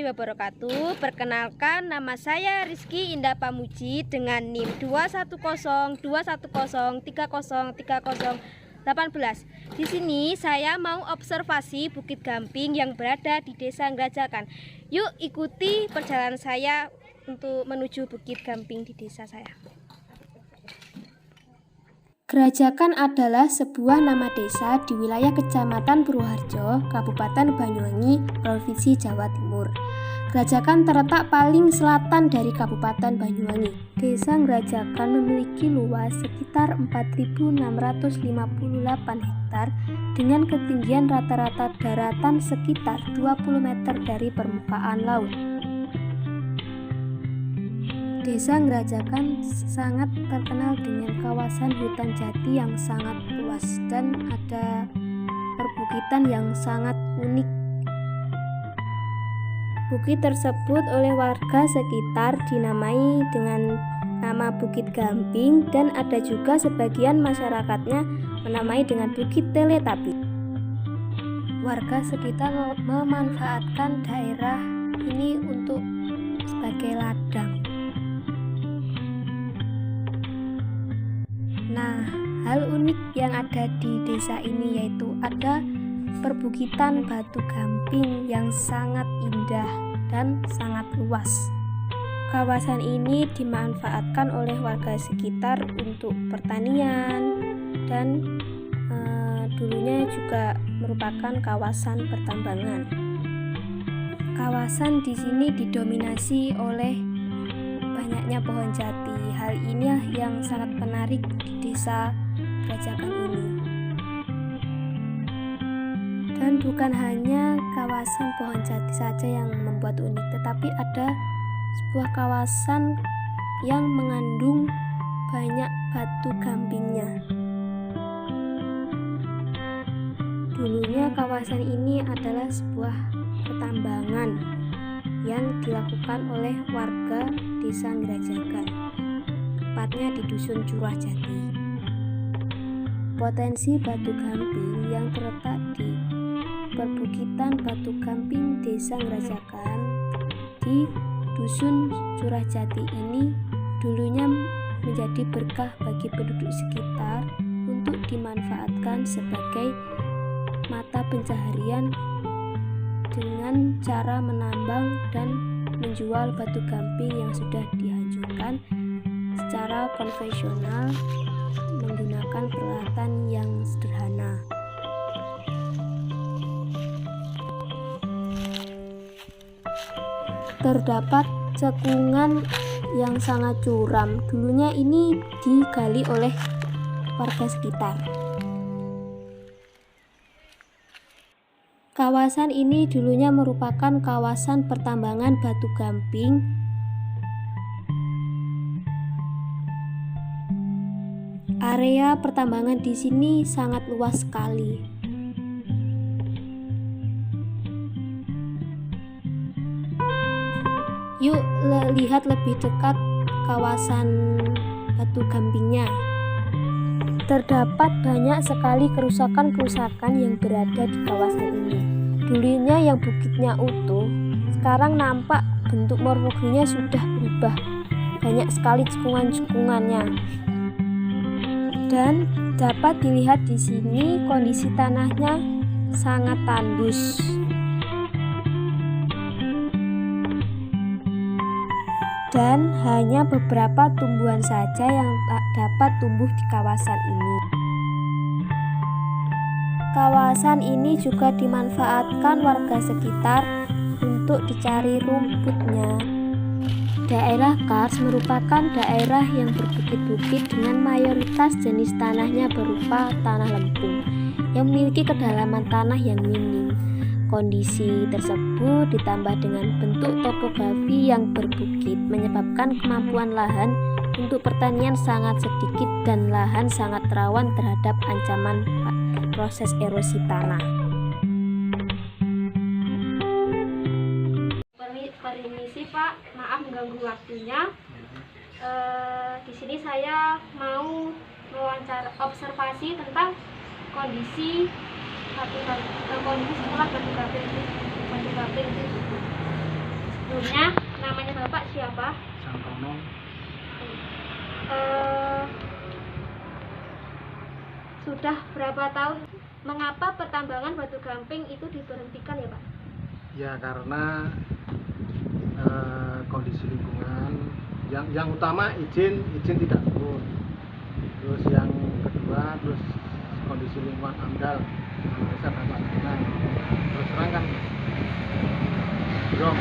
wabarakatuh. Perkenalkan, nama saya Rizky Indah Pamuji dengan NIM 2102103030318. Di sini saya mau observasi Bukit Gamping yang berada di Desa Ngrajakan. Yuk ikuti perjalanan saya untuk menuju Bukit Gamping di desa saya. Ngrajakan adalah sebuah nama desa di wilayah Kecamatan Purwoharjo, Kabupaten Banyuwangi, Provinsi Jawa Timur. Ngrajakan terletak paling selatan dari Kabupaten Banyuwangi. Desa Ngrajakan memiliki luas sekitar 4.658 hektar dengan ketinggian rata-rata daratan sekitar 20 meter dari permukaan laut. Desa Ngrajakan sangat terkenal dengan kawasan hutan jati yang sangat luas dan ada perbukitan yang sangat unik. Bukit tersebut oleh warga sekitar dinamai dengan nama Bukit Gamping dan ada juga sebagian masyarakatnya menamai dengan Bukit Teletapi. Warga sekitar memanfaatkan daerah ini untuk sebagai ladang. Nah, hal unik yang ada di desa ini yaitu ada perbukitan batu gamping yang sangat indah dan sangat luas. Kawasan ini dimanfaatkan oleh warga sekitar untuk pertanian dan dulunya juga merupakan kawasan pertambangan. Kawasan di sini didominasi oleh banyaknya pohon jati. Hal ini yang sangat menarik di desa Ngrajakan ini. Dan bukan hanya kawasan pohon jati saja yang membuat unik, tetapi ada sebuah kawasan yang mengandung banyak batu gampingnya. Dulunya kawasan ini adalah sebuah pertambangan yang dilakukan oleh warga desa Ngrajakan, tepatnya di Dusun Curah Jati. Potensi batu gamping yang terletak di perbukitan batu gamping desa Ngrajakan di Dusun Curah Jati ini dulunya menjadi berkah bagi penduduk sekitar untuk dimanfaatkan sebagai mata pencaharian dengan cara menambang dan menjual batu gamping yang sudah dihancurkan secara konvensional menggunakan peralatan yang sederhana. Terdapat cekungan yang sangat curam. Dulunya ini digali oleh warga sekitar. Kawasan ini dulunya merupakan kawasan pertambangan batu gamping. Area pertambangan di sini sangat luas sekali. Yuk lihat lebih dekat kawasan batu gampingnya. Terdapat banyak sekali kerusakan-kerusakan yang berada di kawasan ini. Dulunya yang bukitnya utuh, sekarang nampak bentuk morfologinya sudah berubah. Banyak sekali cekungan-cekungannya. Dan dapat dilihat di sini kondisi tanahnya sangat tandus. Dan hanya beberapa tumbuhan saja yang tak dapat tumbuh di kawasan ini. Kawasan ini juga dimanfaatkan warga sekitar untuk dicari rumputnya. Daerah Kars merupakan daerah yang berbukit-bukit dengan mayoritas jenis tanahnya berupa tanah lempung yang memiliki kedalaman tanah yang minim. Kondisi tersebut ditambah dengan bentuk topografi yang berbukit menyebabkan kemampuan lahan untuk pertanian sangat sedikit dan lahan sangat rawan terhadap ancaman proses erosi tanah. Permisi Pak, maaf mengganggu waktunya. Di sini saya mau mewawancara observasi tentang kondisi setelah batu gamping itu. Sebelumnya namanya Bapak siapa? Santono. Eh, sudah berapa tahun? Mengapa pertambangan batu gamping itu diberhentikan ya Pak? Ya karena kondisi lingkungan. Yang utama izin tidak turun. Terus yang kedua kondisi lingkungan AMDAL Indonesia dapat dengan terus terang kan belum.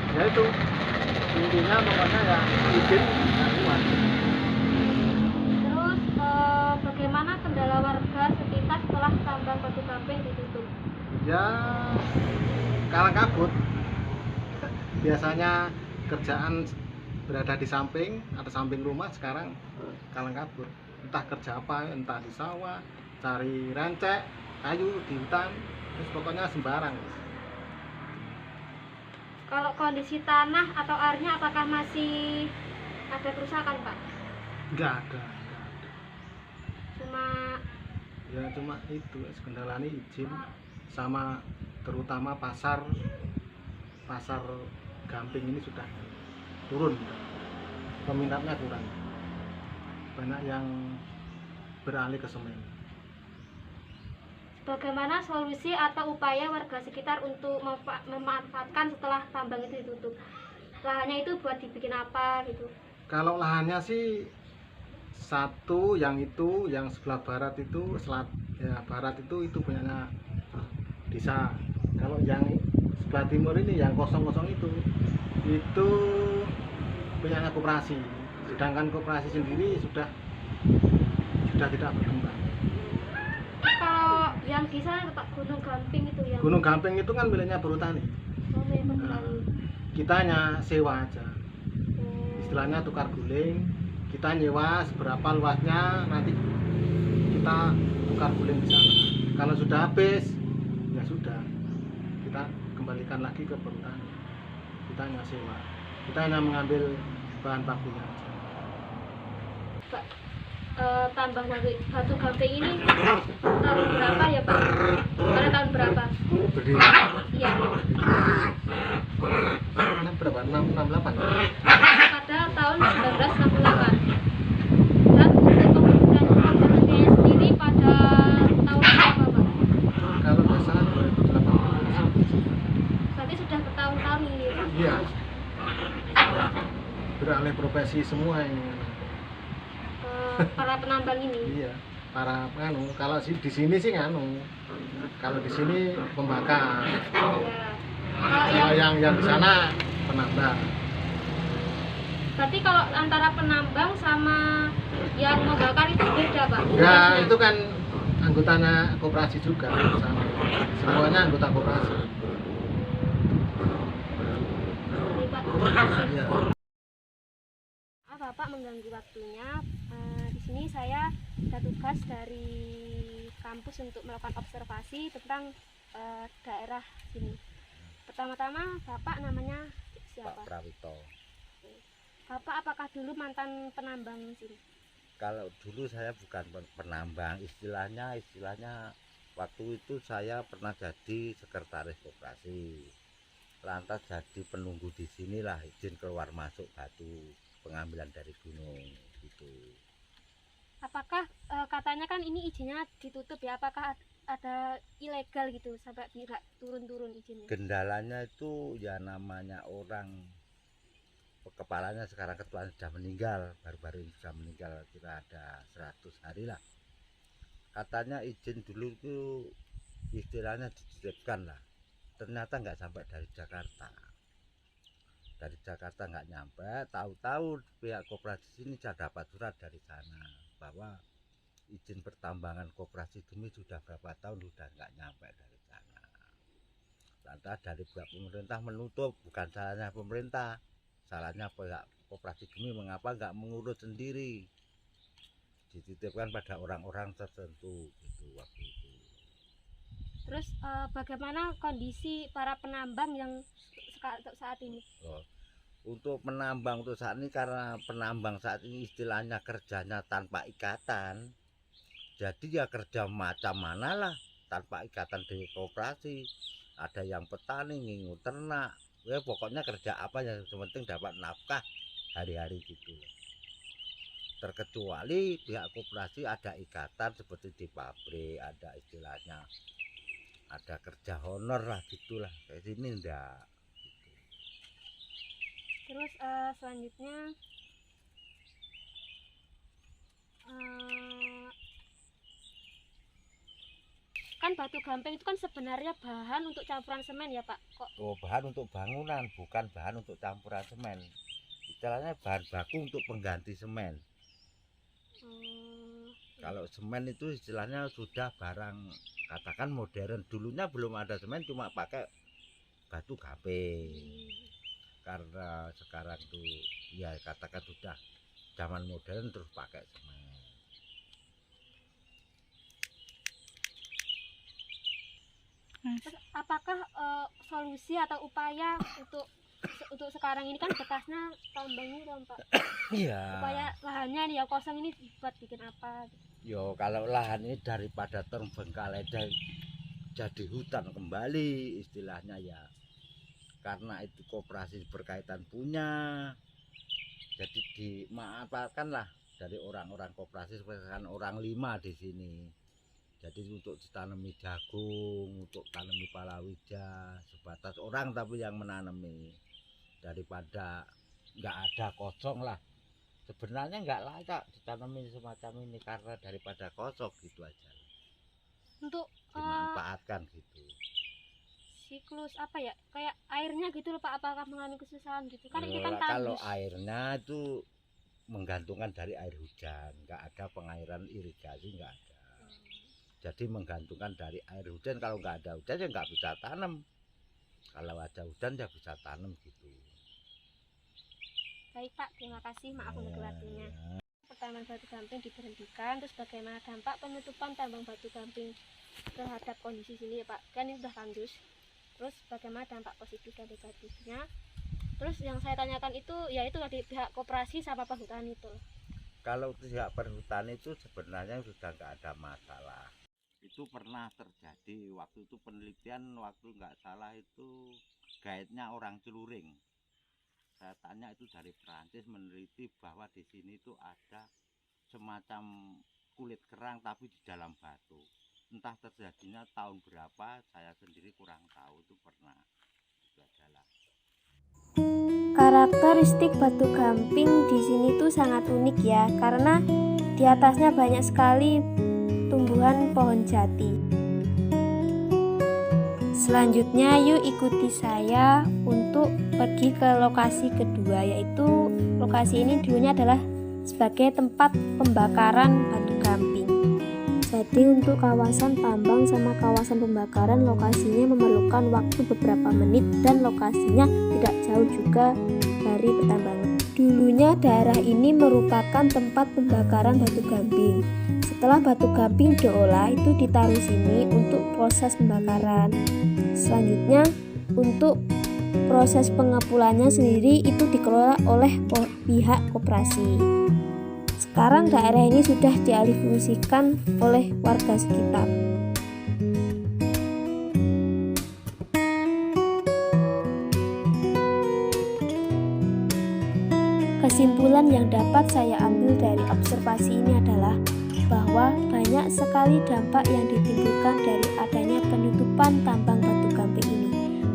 Ya itu intinya pokoknya ya izin nggak kuat. Terus bagaimana kendala warga sekitar setelah tambang batu gamping ditutup? Ya kalang kabut. Biasanya kerjaan berada di samping atau samping rumah, sekarang kalang kabut. Entah kerja apa, entah di sawah, cari rancek, kayu di hutan, terus pokoknya sembarang. Kalau kondisi tanah atau airnya apakah masih ada kerusakan Pak? Enggak ada. Cuma itu kendalanya izin sama terutama pasar gamping ini sudah turun, peminatnya kurang, banyak yang beralih ke semen. Bagaimana solusi atau upaya warga sekitar untuk memanfaatkan setelah tambang itu ditutup? Lahannya itu buat dibikin apa gitu? Kalau lahannya sih satu, yang sebelah barat itu barat itu punyanya desa. Kalau yang sebelah timur ini yang kosong-kosong itu punyanya koperasi. Sedangkan koperasi sendiri sudah tidak berkembang. Kalau yang di sana Pak, Gunung Gamping itu ya? Gunung Gamping itu kan miliknya Perhutani. Oh, milik Perhutani. Kita hanya sewa aja. Istilahnya tukar guling. Kita nyewa seberapa luasnya, nanti kita tukar guling di sana. Kalau sudah habis, ya sudah, kita kembalikan lagi ke Perhutani. Kita hanya sewa. Kita hanya mengambil bahan bakunya aja. Pak, tambang batu gamping ini tahun berapa ya Pak? Pada tahun berapa? Berdiri. Iya. Berapa? 668. Pada tahun 1968. Dan untuk pemberhentiannya sendiri pada tahun berapa Pak? Kalau nggak salah 2018. Berarti sudah bertahun-tahun ini Pak? Iya. Beralih profesi semua ini. Para penambang ini. Iya, para kalau di sini sih kalau di sini pembakar. Ya. Kalau yang di sana penambang. Berarti kalau antara penambang sama yang membakar itu beda Pak? Ya itu kan anggotanya koperasi juga sama. Semuanya anggota koperasi. Ini Pak. Iya. Bapak mengganggu waktunya. Di sini saya ada tugas dari kampus untuk melakukan observasi tentang daerah sini. Pertama-tama Bapak namanya siapa? Pak Prawito. Bapak apakah dulu mantan penambang sini? Kalau dulu saya bukan penambang, istilahnya waktu itu saya pernah jadi sekretaris koperasi. Lantas jadi penunggu di sinilah, izin keluar masuk batu, pengambilan dari gunung gitu. Apakah katanya kan ini izinnya ditutup ya? Apakah ada ilegal gitu sampai tidak turun-turun izinnya? Kendalanya itu ya namanya orang kepalanya sekarang ketuanya sudah meninggal, baru-baru ini sudah meninggal, kira ada 100 hari lah. Katanya izin dulu itu istilahnya dititipkan lah, ternyata nggak sampai dari Jakarta. Dari Jakarta nggak nyampe, tahu-tahu pihak koperasi ini sudah dapat surat dari sana bahwa izin pertambangan koperasi Gemi sudah berapa tahun sudah nggak nyampe dari sana. Lantas dari pihak pemerintah menutup, bukan salahnya pemerintah, salahnya pihak koperasi Gemi mengapa nggak mengurus sendiri, dititipkan pada orang-orang tertentu gitu waktu itu. Terus bagaimana kondisi para penambang yang saat ini? Untuk penambang untuk saat ini, karena penambang saat ini istilahnya kerjanya tanpa ikatan, jadi ya kerja macam mana lah tanpa ikatan dari koperasi. ada yang petani, ngingu ternak, ya pokoknya kerja apa yang penting dapat nafkah hari-hari gitu. Terkecuali pihak koperasi ada ikatan seperti di pabrik, ada istilahnya ada kerja honor lah gitulah. Kayak sini enggak gitu. Terus selanjutnya kan batu gamping itu kan sebenarnya bahan untuk campuran semen ya Pak? Kok Oh, bahan untuk bangunan, bukan bahan untuk campuran semen. Istilahnya bahan baku untuk pengganti semen. Kalau semen itu istilahnya sudah barang katakan modern. Dulunya belum ada semen, cuma pakai batu gamping. Karena sekarang tuh ya katakan sudah zaman modern terus pakai semen. terus apakah solusi atau upaya untuk sekarang ini kan bekasnya tambang ini kan Pak? Iya. Upaya lahannya nih ya kosong ini buat bikin apa? Yo kalau lahan ini daripada terbengkalai jadi hutan kembali istilahnya ya. Karena itu koperasi berkaitan punya. Jadi dimanfaatkanlah dari orang-orang koperasi seperti orang 5 di sini. Jadi untuk ditanami jagung, untuk tanami palawija, sebatas orang tapi yang menanami. Daripada nggak ada kosong lah. Sebenarnya nggak layak ditanami semacam ini karena daripada kosong gitu aja. Untuk Dimanfaatkan gitu. siklus apa ya? Kayak airnya gitu loh Pak, apakah mengalami kesusahan gitu? Kan ini kan Kalau tandus. airnya itu menggantungkan dari air hujan, nggak ada pengairan irigasi, nggak ada. Jadi menggantungkan dari air hujan. Kalau nggak ada hujan ya nggak bisa tanam. Kalau ada hujan ya bisa tanam gitu. Baik Pak, terima kasih, maaf untuk waktunya. Pertambangan batu gamping diberhentikan, terus bagaimana dampak penutupan tambang batu gamping terhadap kondisi sini ya Pak? Kan ini sudah tandus. Terus bagaimana dampak positif dan negatifnya? Terus yang saya tanyakan itu yaitu dari pihak koperasi sama perhutani itu. Kalau pihak perhutani itu sebenarnya sudah nggak ada masalah. Itu pernah terjadi waktu itu penelitian, waktu nggak salah itu guide-nya orang Celuring. Saya tanya itu dari Perancis meneliti bahwa di sini itu ada semacam kulit kerang tapi di dalam batu. Entah terjadinya tahun berapa, saya sendiri kurang tahu, itu pernah. Itu adalah Karakteristik batu gamping di sini tuh sangat unik ya, karena di atasnya banyak sekali tumbuhan pohon jati. Selanjutnya yuk ikuti saya untuk pergi ke lokasi kedua, yaitu lokasi ini dulunya adalah sebagai tempat pembakaran batu gamping. Jadi untuk kawasan tambang sama kawasan pembakaran lokasinya memerlukan waktu beberapa menit dan lokasinya tidak jauh juga dari pertambangan. Dulunya daerah ini merupakan tempat pembakaran batu gamping. Setelah batu gamping diolah itu ditaruh sini untuk proses pembakaran. Selanjutnya untuk proses pengepulannya sendiri itu dikelola oleh pihak koperasi. Sekarang daerah ini sudah dialihfungsikan oleh warga sekitar. Kesimpulan yang dapat saya ambil dari observasi ini adalah bahwa banyak sekali dampak yang ditimbulkan dari adanya penutupan tambang batu gamping ini,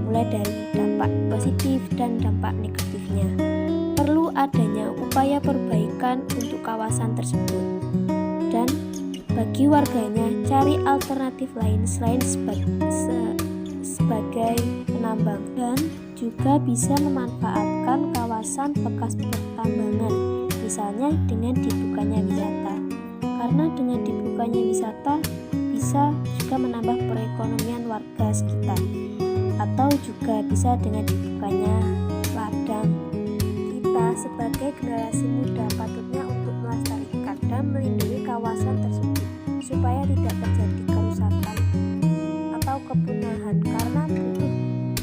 mulai dari dampak positif dan dampak negatifnya. Perlu adanya upaya perbaikan untuk kawasan tersebut, dan bagi warganya cari alternatif lain selain sebagai penambang, dan juga bisa memanfaatkan kawasan bekas pertambangan, misalnya dengan dibukanya wisata. Karena dengan dibukanya wisata bisa juga menambah perekonomian warga sekitar, atau juga bisa dengan dibukanya ladang. Kita sebagai generasi muda patutnya untuk melestarikan dan melindungi kawasan tersebut supaya tidak terjadi kerusakan atau kepunahan, karena butuh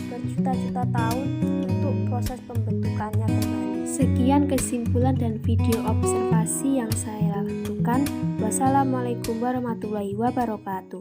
berjuta-juta tahun untuk proses pembentukannya kembali. Sekian kesimpulan dan video observasi yang saya lakukan. Wassalamualaikum warahmatullahi wabarakatuh.